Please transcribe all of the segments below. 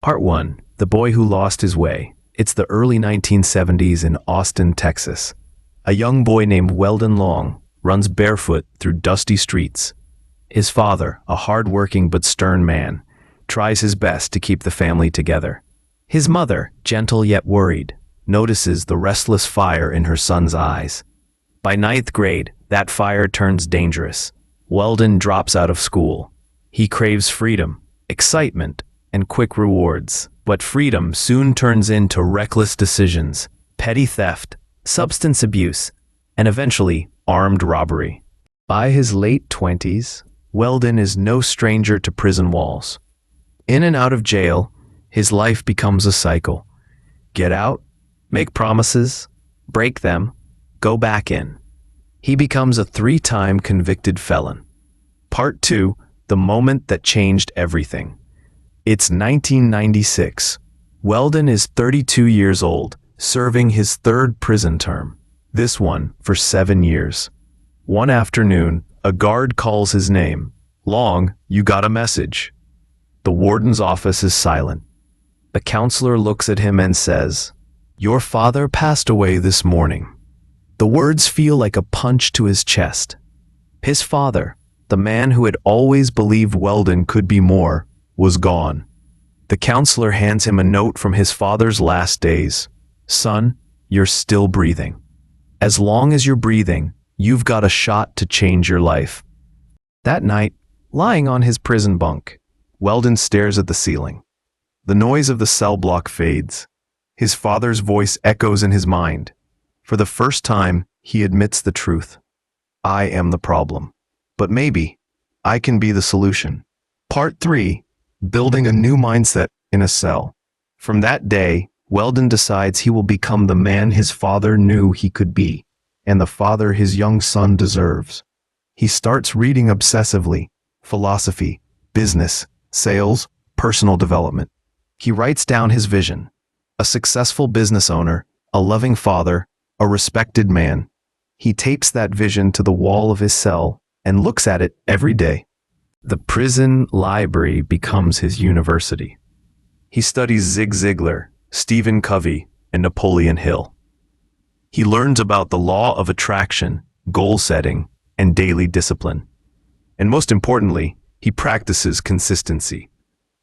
Part 1. The Boy Who Lost His Way. It's the early 1970s in Austin, Texas. A young boy named Weldon Long runs barefoot through dusty streets. His father, a hard-working but stern man, tries his best to keep the family together. His mother, gentle yet worried, notices the restless fire in her son's eyes. By ninth grade, that fire turns dangerous. Weldon drops out of school. He craves freedom, excitement, and quick rewards. But freedom soon turns into reckless decisions, petty theft, substance abuse, and eventually armed robbery. By his late 20s, Weldon is no stranger to prison walls. In and out of jail, his life becomes a cycle. Get out, make promises, break them, go back in. He becomes a 3-time convicted felon. Part 2. The moment that changed everything. It's 1996. Weldon is 32 years old, serving his 3rd prison term, this one for 7 years. One afternoon, a guard calls his name. "Long, you got a message." The warden's office is silent. The counselor looks at him and says, "Your father passed away this morning." The words feel like a punch to his chest. His father, the man who had always believed Weldon could be more, was gone. The counselor hands him a note from his father's last days. "Son, you're still breathing. As long as you're breathing, you've got a shot to change your life." That night, lying on his prison bunk, Weldon stares at the ceiling. The noise of the cell block fades. His father's voice echoes in his mind. For the first time, he admits the truth. "I am the problem. But maybe I can be the solution." Part 3. Building a new mindset in a cell. From that day, Weldon decides he will become the man his father knew he could be, and the father his young son deserves. He starts reading obsessively: philosophy, business, sales, personal development. He writes down his vision: a successful business owner, a loving father, a respected man. He tapes that vision to the wall of his cell and looks at it every day. The prison library becomes his university. He studies Zig Ziglar, Stephen Covey, and Napoleon Hill. He learns about the law of attraction, goal setting, and daily discipline. And most importantly, he practices consistency.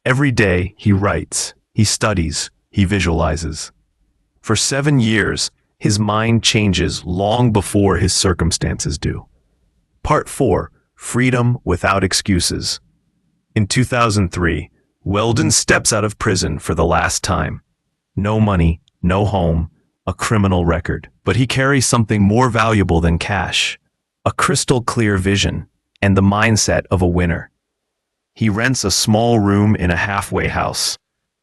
Every day he writes, he studies, he visualizes. For 7 years, his mind changes long before his circumstances do. Part 4. Freedom without excuses. In 2003, Weldon steps out of prison for the last time. No money, no home, a criminal record. But he carries something more valuable than cash: a crystal clear vision and the mindset of a winner. He rents a small room in a halfway house.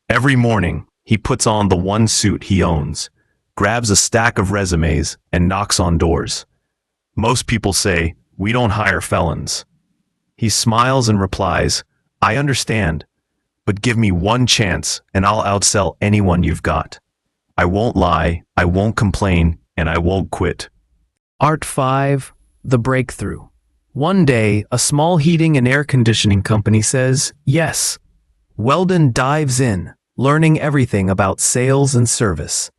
Every morning, he puts on the one suit he owns, grabs a stack of resumes, and knocks on doors. Most people say, "We don't hire felons." He smiles and replies, "I understand, but give me one chance and I'll outsell anyone you've got. I won't lie, I won't complain, and I won't quit." Part 5. The Breakthrough. One day, a small heating and air conditioning company says yes. Weldon dives in, learning everything about sales and service.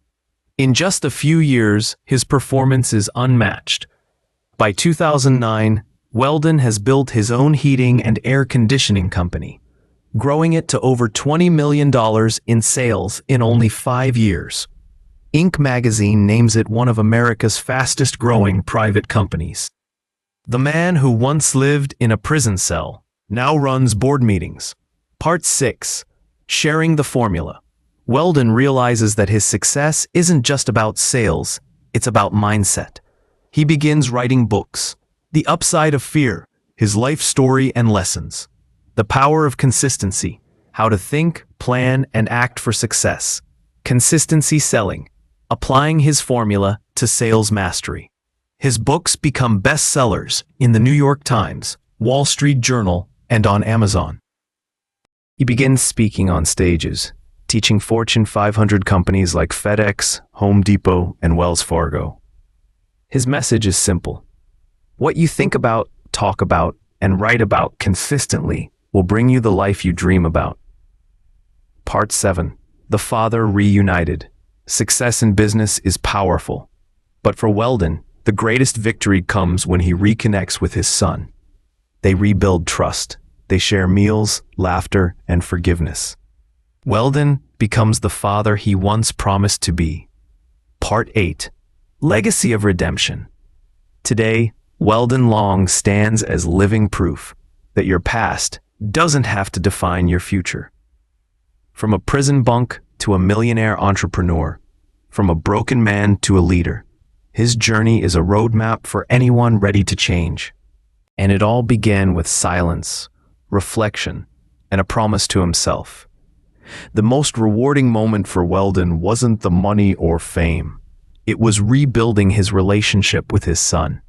In just a few years, his performance is unmatched. By 2009, Weldon has built his own heating and air conditioning company, growing it to over $20 million in sales in only 5 years. Inc. magazine names it one of America's fastest-growing private companies. The man who once lived in a prison cell now runs board meetings. Part 6. Sharing the Formula. Weldon realizes that his success isn't just about sales, it's about mindset. He begins writing books: The Upside of Fear, his life story and lessons; The Power of Consistency, how to think, plan, and act for success; Consistency Selling, applying his formula to sales mastery. His books become bestsellers in the New York Times, Wall Street Journal, and on Amazon. He begins speaking on stages, teaching Fortune 500 companies like FedEx, Home Depot, and Wells Fargo. His message is simple: what you think about, talk about, and write about consistently will bring you the life you dream about. Part 7. The Father Reunited. Success in business is powerful. But for Weldon, the greatest victory comes when he reconnects with his son. They rebuild trust. They share meals, laughter, and forgiveness. Weldon becomes the father he once promised to be. Part 8. Legacy of Redemption. Today, Weldon Long stands as living proof that your past doesn't have to define your future. From a prison bunk to a millionaire entrepreneur, from a broken man to a leader, his journey is a roadmap for anyone ready to change. And it all began with silence, reflection, and a promise to himself. The most rewarding moment for Weldon wasn't the money or fame. It was rebuilding his relationship with his son.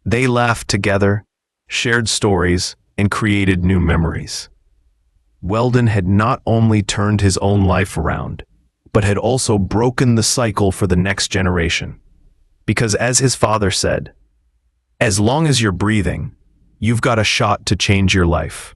They laughed together, shared stories, and created new memories. Weldon had not only turned his own life around, but had also broken the cycle for the next generation. Because as his father said, as long as you're breathing, you've got a shot to change your life.